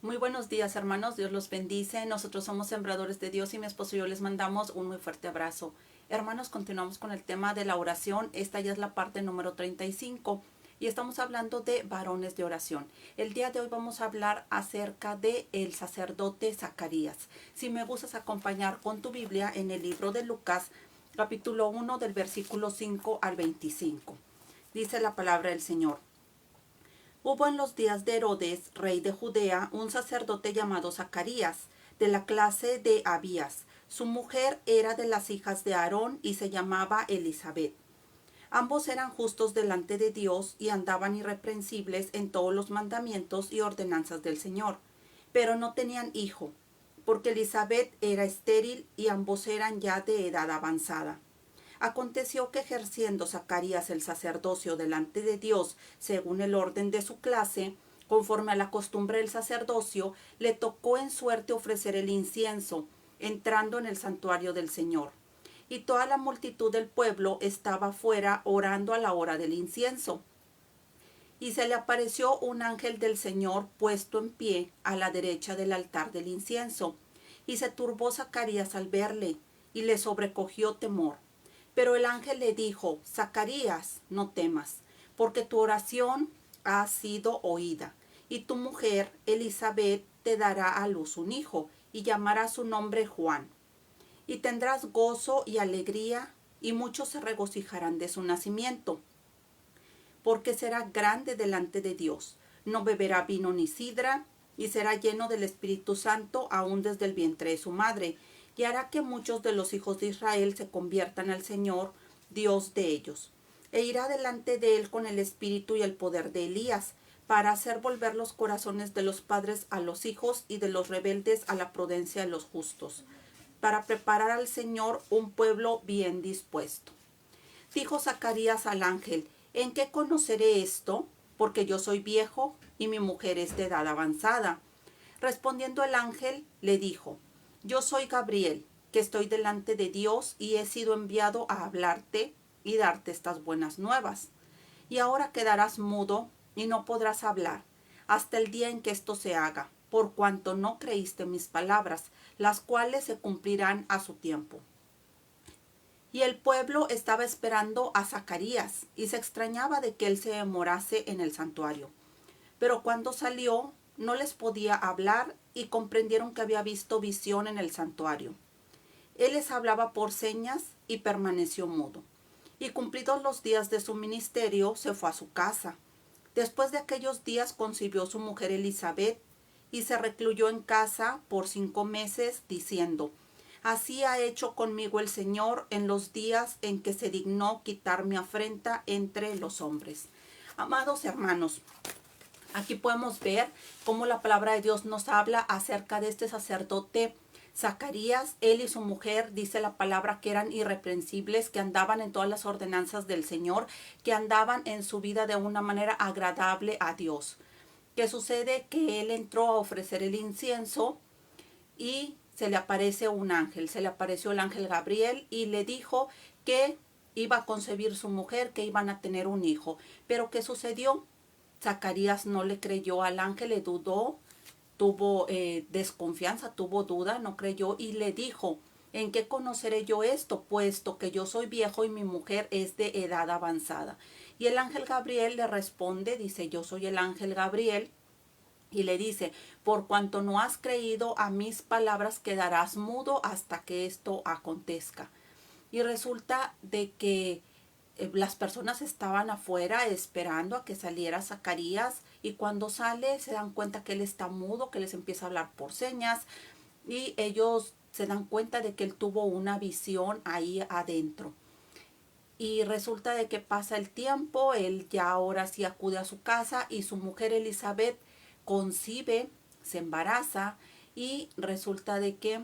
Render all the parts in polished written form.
Muy buenos días, hermanos. Dios los bendice. Nosotros somos sembradores de Dios y mi esposo y yo les mandamos un muy fuerte abrazo. Hermanos, continuamos con el tema de la oración. Esta ya es la parte número 35 y estamos hablando de varones de oración. El día de hoy vamos a hablar acerca de el sacerdote Zacarías. Si me gustas acompañar con tu Biblia en el libro de Lucas, capítulo 1 del versículo 5 al 25. Dice la palabra del Señor. Hubo en los días de Herodes, rey de Judea, un sacerdote llamado Zacarías, de la clase de Abías. Su mujer era de las hijas de Aarón y se llamaba Elisabet. Ambos eran justos delante de Dios y andaban irreprensibles en todos los mandamientos y ordenanzas del Señor. Pero no tenían hijo, porque Elisabet era estéril y ambos eran ya de edad avanzada. Aconteció que ejerciendo Zacarías el sacerdocio delante de Dios según el orden de su clase, conforme a la costumbre del sacerdocio, le tocó en suerte ofrecer el incienso, entrando en el santuario del Señor. Y toda la multitud del pueblo estaba fuera orando a la hora del incienso. Y se le apareció un ángel del Señor puesto en pie a la derecha del altar del incienso. Y se turbó Zacarías al verle, y le sobrecogió temor. Pero el ángel le dijo: Zacarías, no temas, porque tu oración ha sido oída, y tu mujer Elisabet te dará a luz un hijo, y llamará su nombre Juan. Y tendrás gozo y alegría, y muchos se regocijarán de su nacimiento, porque será grande delante de Dios. No beberá vino ni sidra, y será lleno del Espíritu Santo aún desde el vientre de su madre, y hará que muchos de los hijos de Israel se conviertan al Señor, Dios de ellos. E irá delante de él con el espíritu y el poder de Elías, para hacer volver los corazones de los padres a los hijos y de los rebeldes a la prudencia de los justos, para preparar al Señor un pueblo bien dispuesto. Dijo Zacarías al ángel: ¿En qué conoceré esto? Porque yo soy viejo y mi mujer es de edad avanzada. Respondiendo el ángel, le dijo: Yo soy Gabriel, que estoy delante de Dios y he sido enviado a hablarte y darte estas buenas nuevas. Y ahora quedarás mudo y no podrás hablar hasta el día en que esto se haga, por cuanto no creíste mis palabras, las cuales se cumplirán a su tiempo. Y el pueblo estaba esperando a Zacarías y se extrañaba de que él se demorase en el santuario. Pero cuando salió, no les podía hablar y comprendieron que había visto visión en el santuario. Él les hablaba por señas y permaneció mudo. Y cumplidos los días de su ministerio, se fue a su casa. Después de aquellos días concibió su mujer Elisabet y se recluyó en casa por 5 meses, diciendo: Así ha hecho conmigo el Señor en los días en que se dignó quitar mi afrenta entre los hombres. Amados hermanos, aquí podemos ver cómo la palabra de Dios nos habla acerca de este sacerdote Zacarías. Él y su mujer, dice la palabra, que eran irreprensibles, que andaban en todas las ordenanzas del Señor, que andaban en su vida de una manera agradable a Dios. ¿Qué sucede? Que él entró a ofrecer el incienso y se le aparece un ángel, se le apareció el ángel Gabriel y le dijo que iba a concebir su mujer, que iban a tener un hijo. Pero ¿qué sucedió? Zacarías no le creyó al ángel, le dudó, tuvo desconfianza, tuvo duda, no creyó y le dijo: ¿En qué conoceré yo esto? Puesto que yo soy viejo y mi mujer es de edad avanzada. Y el ángel Gabriel le responde, dice: Yo soy el ángel Gabriel. Y le dice: Por cuanto no has creído a mis palabras, quedarás mudo hasta que esto acontezca. Y resulta de que las personas estaban afuera esperando a que saliera Zacarías, y cuando sale se dan cuenta que él está mudo, que les empieza a hablar por señas, y ellos se dan cuenta de que él tuvo una visión ahí adentro. Y resulta de que pasa el tiempo, él ya ahora sí acude a su casa y su mujer Elizabeth concibe, se embaraza, y resulta de que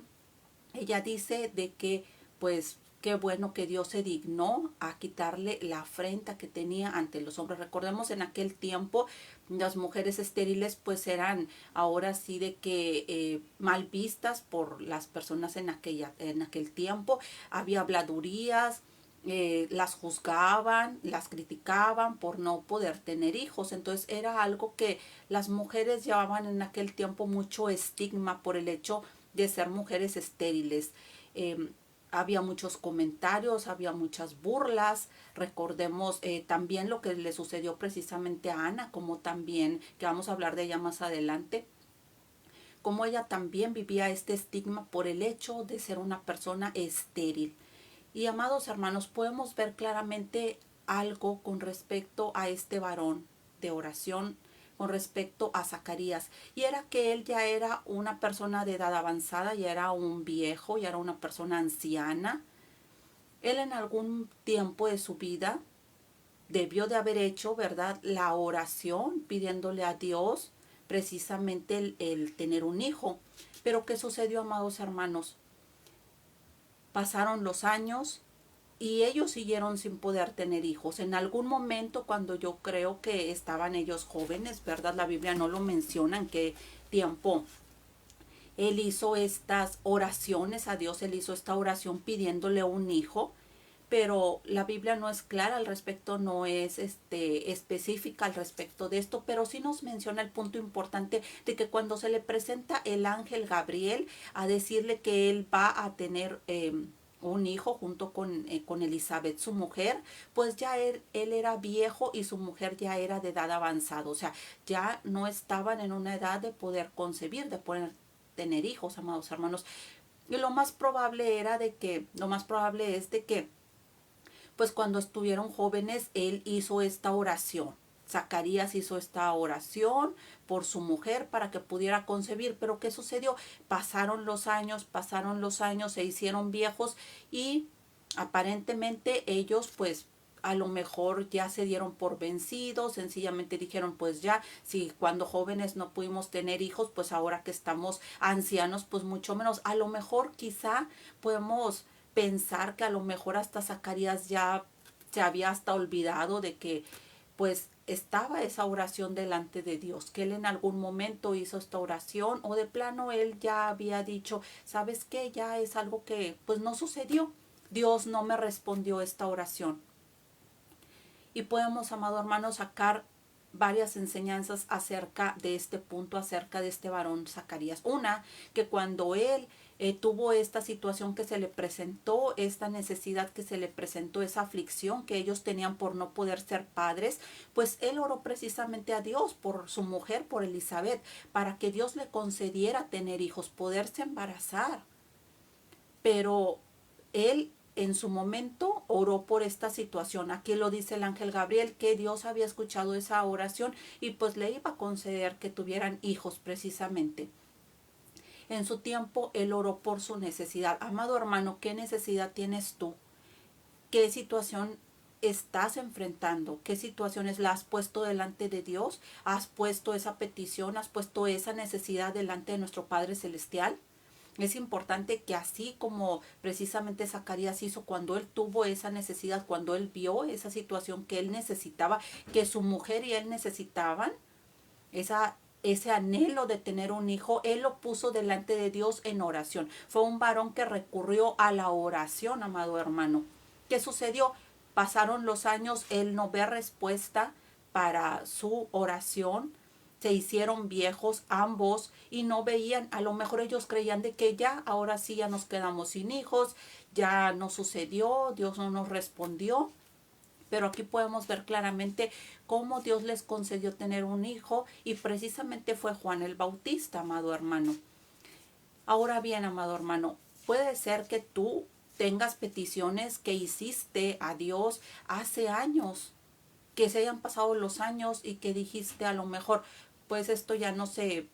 ella dice de que pues qué bueno que Dios se dignó a quitarle la afrenta que tenía ante los hombres. Recordemos, en aquel tiempo las mujeres estériles pues eran ahora sí de que mal vistas por las personas en aquel tiempo. Había habladurías, las juzgaban, las criticaban por no poder tener hijos. Entonces era algo que las mujeres llevaban en aquel tiempo mucho estigma por el hecho de ser mujeres estériles. Eh, Había muchos comentarios, había muchas burlas. Recordemos también lo que le sucedió precisamente a Ana, como también, que vamos a hablar de ella más adelante, como ella también vivía este estigma por el hecho de ser una persona estéril. Y amados hermanos, podemos ver claramente algo con respecto a este varón de oración, con respecto a Zacarías. Y era que él ya era una persona de edad avanzada, ya era un viejo, ya era una persona anciana. Él en algún tiempo de su vida debió de haber hecho, ¿verdad?, la oración pidiéndole a Dios precisamente el tener un hijo. Pero ¿qué sucedió, amados hermanos? Pasaron los años y ellos siguieron sin poder tener hijos. En algún momento, cuando yo creo que estaban ellos jóvenes, ¿verdad? La Biblia no lo menciona en qué tiempo él hizo estas oraciones a Dios, él hizo esta oración pidiéndole un hijo, pero la Biblia no es clara al respecto, no es específica al respecto de esto, pero sí nos menciona el punto importante de que cuando se le presenta el ángel Gabriel a decirle que él va a tener un hijo junto con Elizabeth, su mujer, pues ya él era viejo y su mujer ya era de edad avanzada, o sea, ya no estaban en una edad de poder concebir, de poder tener hijos, amados hermanos. Y lo más probable es de que pues cuando estuvieron jóvenes, él hizo esta oración. Zacarías hizo esta oración por su mujer para que pudiera concebir. Pero ¿qué sucedió? Pasaron los años, se hicieron viejos y aparentemente ellos pues a lo mejor ya se dieron por vencidos, sencillamente dijeron pues ya, si cuando jóvenes no pudimos tener hijos, pues ahora que estamos ancianos, pues mucho menos. A lo mejor quizá podemos pensar que a lo mejor hasta Zacarías ya se había hasta olvidado de que pues estaba esa oración delante de Dios, que él en algún momento hizo esta oración o de plano él ya había dicho, ¿sabes qué? Ya es algo que pues no sucedió. Dios no me respondió esta oración. Y podemos, amado hermano, sacar varias enseñanzas acerca de este punto, acerca de este varón Zacarías. Una, que cuando él tuvo esta situación que se le presentó, esta necesidad que se le presentó, esa aflicción que ellos tenían por no poder ser padres, pues él oró precisamente a Dios por su mujer, por Elizabeth, para que Dios le concediera tener hijos, poderse embarazar. Pero él en su momento oró por esta situación. Aquí lo dice el ángel Gabriel, que Dios había escuchado esa oración y pues le iba a conceder que tuvieran hijos precisamente. En su tiempo él oró por su necesidad. Amado hermano, ¿qué necesidad tienes tú? ¿Qué situación estás enfrentando? ¿Qué situaciones la has puesto delante de Dios? ¿Has puesto esa petición? ¿Has puesto esa necesidad delante de nuestro Padre Celestial? Es importante que así como precisamente Zacarías hizo cuando él tuvo esa necesidad, cuando él vio esa situación que él necesitaba, que su mujer y él necesitaban, ese anhelo de tener un hijo, él lo puso delante de Dios en oración. Fue un varón que recurrió a la oración, amado hermano. ¿Qué sucedió? Pasaron los años, él no ve respuesta para su oración, se hicieron viejos ambos y no veían, a lo mejor ellos creían de que ya, ahora sí ya nos quedamos sin hijos, ya no sucedió, Dios no nos respondió. Pero aquí podemos ver claramente cómo Dios les concedió tener un hijo y precisamente fue Juan el Bautista, amado hermano. Ahora bien, amado hermano, puede ser que tú tengas peticiones que hiciste a Dios hace años, que se hayan pasado los años y que dijiste a lo mejor, pues esto ya no se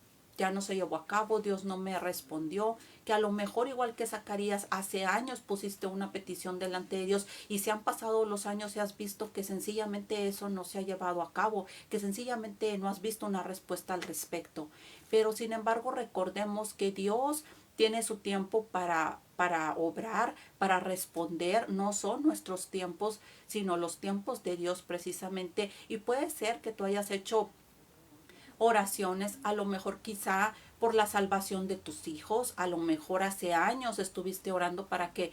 llevó a cabo, Dios no me respondió, que a lo mejor igual que Zacarías hace años pusiste una petición delante de Dios y se han pasado los años y has visto que sencillamente eso no se ha llevado a cabo, que sencillamente no has visto una respuesta al respecto. Pero sin embargo recordemos que Dios tiene su tiempo para obrar, para responder. No son nuestros tiempos, sino los tiempos de Dios precisamente. Y puede ser que tú hayas hecho oraciones, a lo mejor quizá por la salvación de tus hijos, a lo mejor hace años estuviste orando para que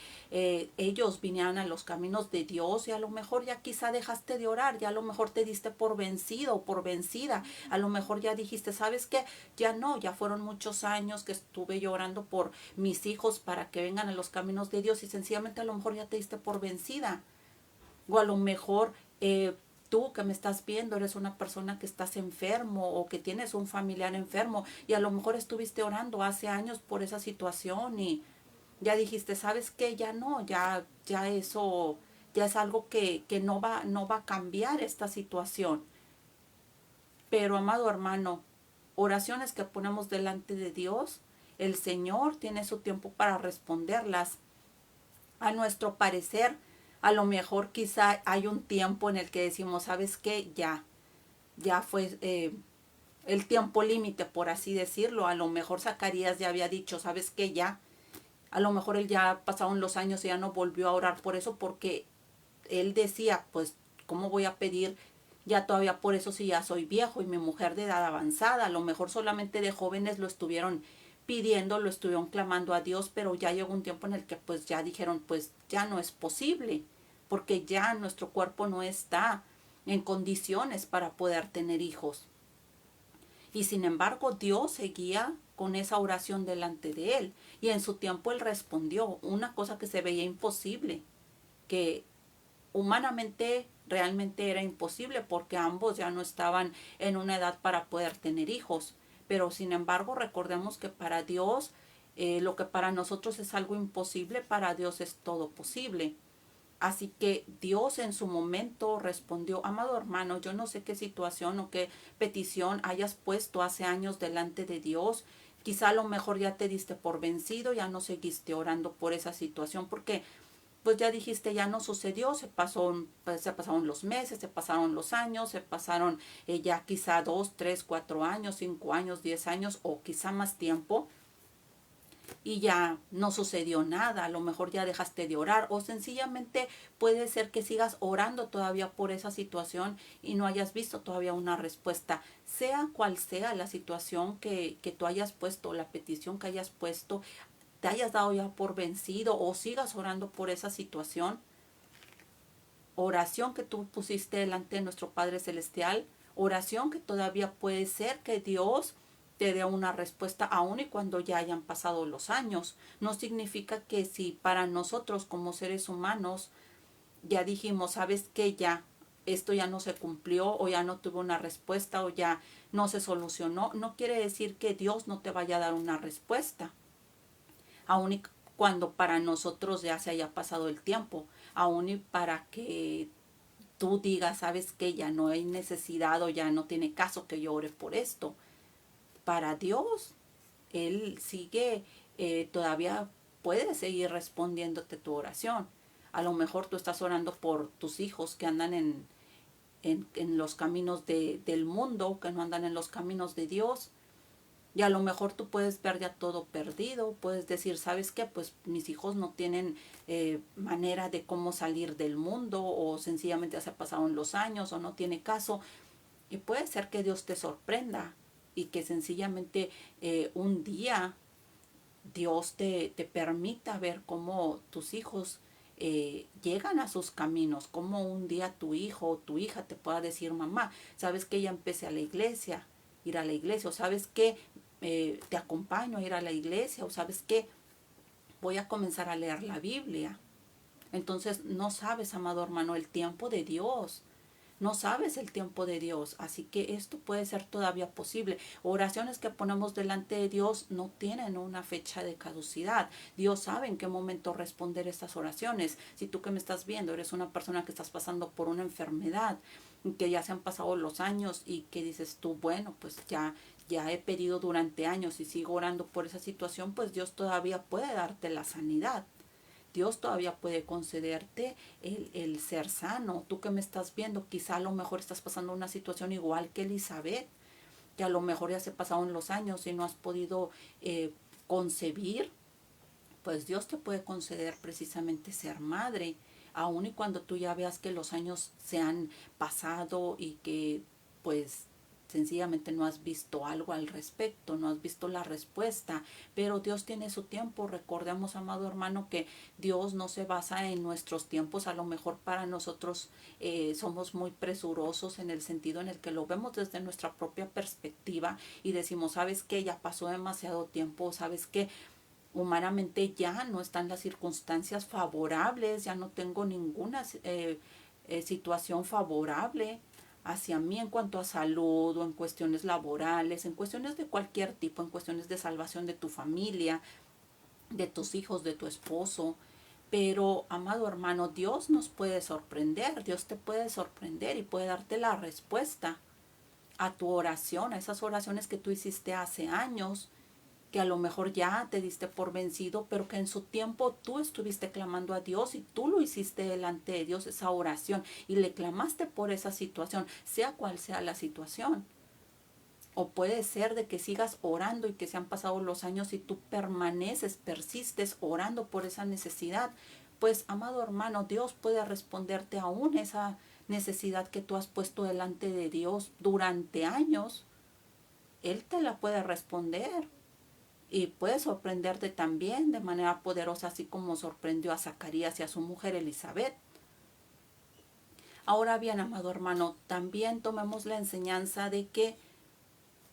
ellos vinieran a los caminos de Dios y a lo mejor ya quizá dejaste de orar, ya a lo mejor te diste por vencido o por vencida, a lo mejor ya dijiste, ¿sabes qué? Ya no, ya fueron muchos años que estuve yo orando por mis hijos para que vengan a los caminos de Dios y sencillamente a lo mejor ya te diste por vencida. O a lo mejor tú que me estás viendo eres una persona que estás enfermo o que tienes un familiar enfermo y a lo mejor estuviste orando hace años por esa situación y ya dijiste, ¿sabes qué? Ya no, ya eso, ya es algo que no va a cambiar esta situación. Pero amado hermano, oraciones que ponemos delante de Dios, el Señor tiene su tiempo para responderlas. A nuestro parecer, a lo mejor quizá hay un tiempo en el que decimos, ¿sabes qué? Ya fue el tiempo límite, por así decirlo. A lo mejor Zacarías ya había dicho, ¿sabes qué? Ya. A lo mejor él ya pasaron los años y ya no volvió a orar por eso porque él decía, pues, ¿cómo voy a pedir ya todavía por eso si ya soy viejo y mi mujer de edad avanzada? A lo mejor solamente de jóvenes lo estuvieron pidiendo, lo estuvieron clamando a Dios, pero ya llegó un tiempo en el que pues ya dijeron, pues ya no es posible, porque ya nuestro cuerpo no está en condiciones para poder tener hijos. Y sin embargo, Dios seguía con esa oración delante de él. Y en su tiempo él respondió una cosa que se veía imposible, que humanamente realmente era imposible porque ambos ya no estaban en una edad para poder tener hijos. Pero sin embargo, recordemos que para Dios, lo que para nosotros es algo imposible, para Dios es todo posible. Así que Dios en su momento respondió, amado hermano, yo no sé qué situación o qué petición hayas puesto hace años delante de Dios. Quizá a lo mejor ya te diste por vencido, ya no seguiste orando por esa situación porque pues ya dijiste, ya no sucedió, pues, se pasaron los meses, se pasaron los años, se pasaron ya quizá 2, 3, 4 años, 5 años, 10 años o quizá más tiempo y ya no sucedió nada, a lo mejor ya dejaste de orar o sencillamente puede ser que sigas orando todavía por esa situación y no hayas visto todavía una respuesta. Sea cual sea la situación que tú hayas puesto, la petición que hayas puesto, te hayas dado ya por vencido o sigas orando por esa situación, oración que tú pusiste delante de nuestro Padre Celestial, oración que todavía puede ser que Dios te dé una respuesta aún y cuando ya hayan pasado los años. No significa que si para nosotros como seres humanos ya dijimos, sabes que ya esto ya no se cumplió o ya no tuvo una respuesta o ya no se solucionó, no quiere decir que Dios no te vaya a dar una respuesta aun y cuando para nosotros ya se haya pasado el tiempo, aun y para que tú digas, sabes que ya no hay necesidad o ya no tiene caso que yo ore por esto. Para Dios, Él sigue, todavía puede seguir respondiéndote tu oración. A lo mejor tú estás orando por tus hijos que andan en los caminos del mundo, que no andan en los caminos de Dios. Y a lo mejor tú puedes ver ya todo perdido, puedes decir, ¿sabes qué? Pues mis hijos no tienen manera de cómo salir del mundo o sencillamente ya se pasaron los años o no tiene caso. Y puede ser que Dios te sorprenda y que sencillamente un día Dios te permita ver cómo tus hijos llegan a sus caminos, cómo un día tu hijo o tu hija te pueda decir, mamá, ¿sabes que ya empecé a la iglesia? Ir a la iglesia, o sabes que te acompaño a ir a la iglesia, o sabes que voy a comenzar a leer la Biblia. Entonces no sabes, amado hermano, el tiempo de Dios. No sabes el tiempo de Dios, así que esto puede ser todavía posible. Oraciones que ponemos delante de Dios no tienen una fecha de caducidad. Dios sabe en qué momento responder estas oraciones. Si tú que me estás viendo eres una persona que estás pasando por una enfermedad, que ya se han pasado los años y que dices tú, bueno, pues ya he pedido durante años y sigo orando por esa situación, pues Dios todavía puede darte la sanidad. Dios todavía puede concederte el ser sano. Tú que me estás viendo, quizá a lo mejor estás pasando una situación igual que Elizabeth, que a lo mejor ya se pasaron los años y no has podido concebir, pues Dios te puede conceder precisamente ser madre, aun y cuando tú ya veas que los años se han pasado y que pues sencillamente no has visto algo al respecto, no has visto la respuesta, pero Dios tiene su tiempo. Recordemos, amado hermano, que Dios no se basa en nuestros tiempos. A lo mejor para nosotros somos muy presurosos en el sentido en el que lo vemos desde nuestra propia perspectiva y decimos, ¿sabes qué? Ya pasó demasiado tiempo, ¿sabes qué? Humanamente ya no están las circunstancias favorables, ya no tengo ninguna situación favorable hacia mí en cuanto a salud o en cuestiones laborales, en cuestiones de cualquier tipo, en cuestiones de salvación de tu familia, de tus hijos, de tu esposo. Pero, amado hermano, Dios nos puede sorprender, Dios te puede sorprender y puede darte la respuesta a tu oración, a esas oraciones que tú hiciste hace años, que a lo mejor ya te diste por vencido, pero que en su tiempo tú estuviste clamando a Dios y tú lo hiciste delante de Dios, esa oración, y le clamaste por esa situación, sea cual sea la situación. O puede ser de que sigas orando y que se han pasado los años y tú permaneces, persistes orando por esa necesidad. Pues, amado hermano, Dios puede responderte aún esa necesidad que tú has puesto delante de Dios durante años. Él te la puede responder. Y puede sorprenderte también de manera poderosa, así como sorprendió a Zacarías y a su mujer Elizabeth. Ahora bien, amado hermano, también tomemos la enseñanza de que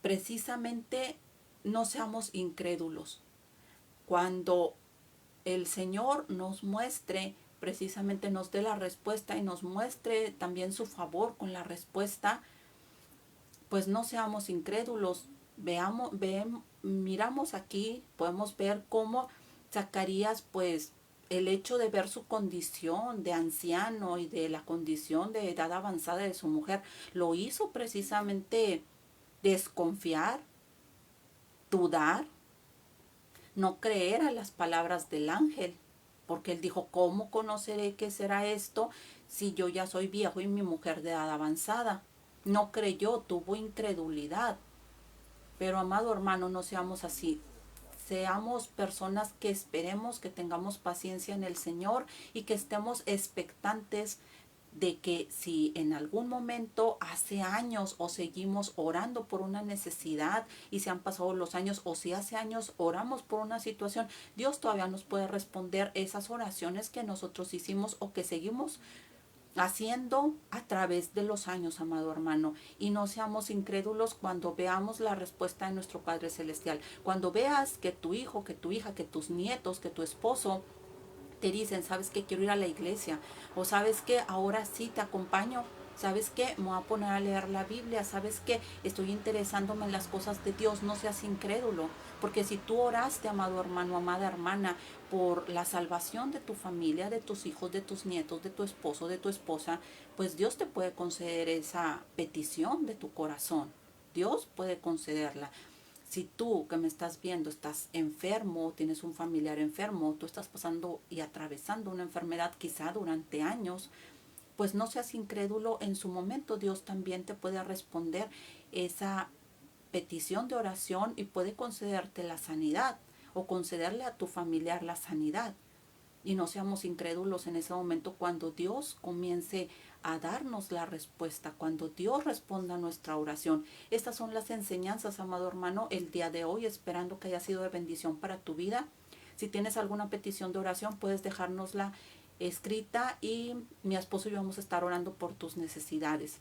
precisamente no seamos incrédulos. Cuando el Señor nos muestre, precisamente nos dé la respuesta y nos muestre también su favor con la respuesta, pues no seamos incrédulos. Miramos aquí, podemos ver cómo Zacarías, pues el hecho de ver su condición de anciano y de la condición de edad avanzada de su mujer, lo hizo precisamente desconfiar, dudar, no creer a las palabras del ángel, porque él dijo, ¿cómo conoceré qué será esto si yo ya soy viejo y mi mujer de edad avanzada? No creyó, tuvo incredulidad. Pero, amado hermano, no seamos así. Seamos personas que esperemos, que tengamos paciencia en el Señor y que estemos expectantes de que si en algún momento hace años o seguimos orando por una necesidad y se han pasado los años, o si hace años oramos por una situación, Dios todavía nos puede responder esas oraciones que nosotros hicimos o que seguimos haciendo a través de los años, amado hermano. Y no seamos incrédulos cuando veamos la respuesta de nuestro Padre Celestial. Cuando veas que tu hijo, que tu hija, que tus nietos, que tu esposo te dicen, ¿sabes qué? Quiero ir a la iglesia. O ¿sabes qué? Ahora sí te acompaño. ¿Sabes qué? Me voy a poner a leer la Biblia. ¿Sabes qué? Estoy interesándome en las cosas de Dios. No seas incrédulo. Porque si tú oraste, amado hermano, amada hermana, por la salvación de tu familia, de tus hijos, de tus nietos, de tu esposo, de tu esposa, pues Dios te puede conceder esa petición de tu corazón. Dios puede concederla. Si tú que me estás viendo estás enfermo, tienes un familiar enfermo, tú estás pasando y atravesando una enfermedad quizá durante años, pues no seas incrédulo, en su momento Dios también te puede responder esa petición de oración y puede concederte la sanidad o concederle a tu familiar la sanidad. Y no seamos incrédulos en ese momento cuando Dios comience a darnos la respuesta, cuando Dios responda a nuestra oración. Estas son las enseñanzas, amado hermano, el día de hoy, esperando que haya sido de bendición para tu vida. Si tienes alguna petición de oración, puedes dejárnosla escrita y mi esposo y yo vamos a estar orando por tus necesidades.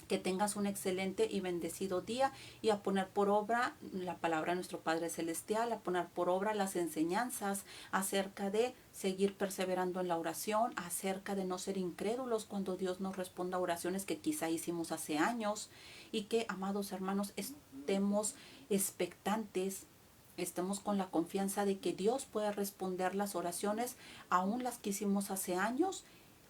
Que tengas un excelente y bendecido día y a poner por obra la palabra de nuestro Padre Celestial, a poner por obra las enseñanzas acerca de seguir perseverando en la oración, acerca de no ser incrédulos cuando Dios nos responda a oraciones que quizá hicimos hace años y que, amados hermanos, estemos expectantes, estemos con la confianza de que Dios puede responder las oraciones, aún las que hicimos hace años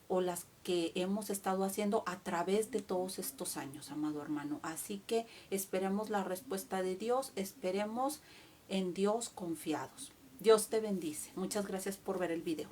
o las que hemos estado haciendo a través de todos estos años, amado hermano. Así que esperemos la respuesta de Dios, esperemos en Dios confiados. Dios te bendice. Muchas gracias por ver el video.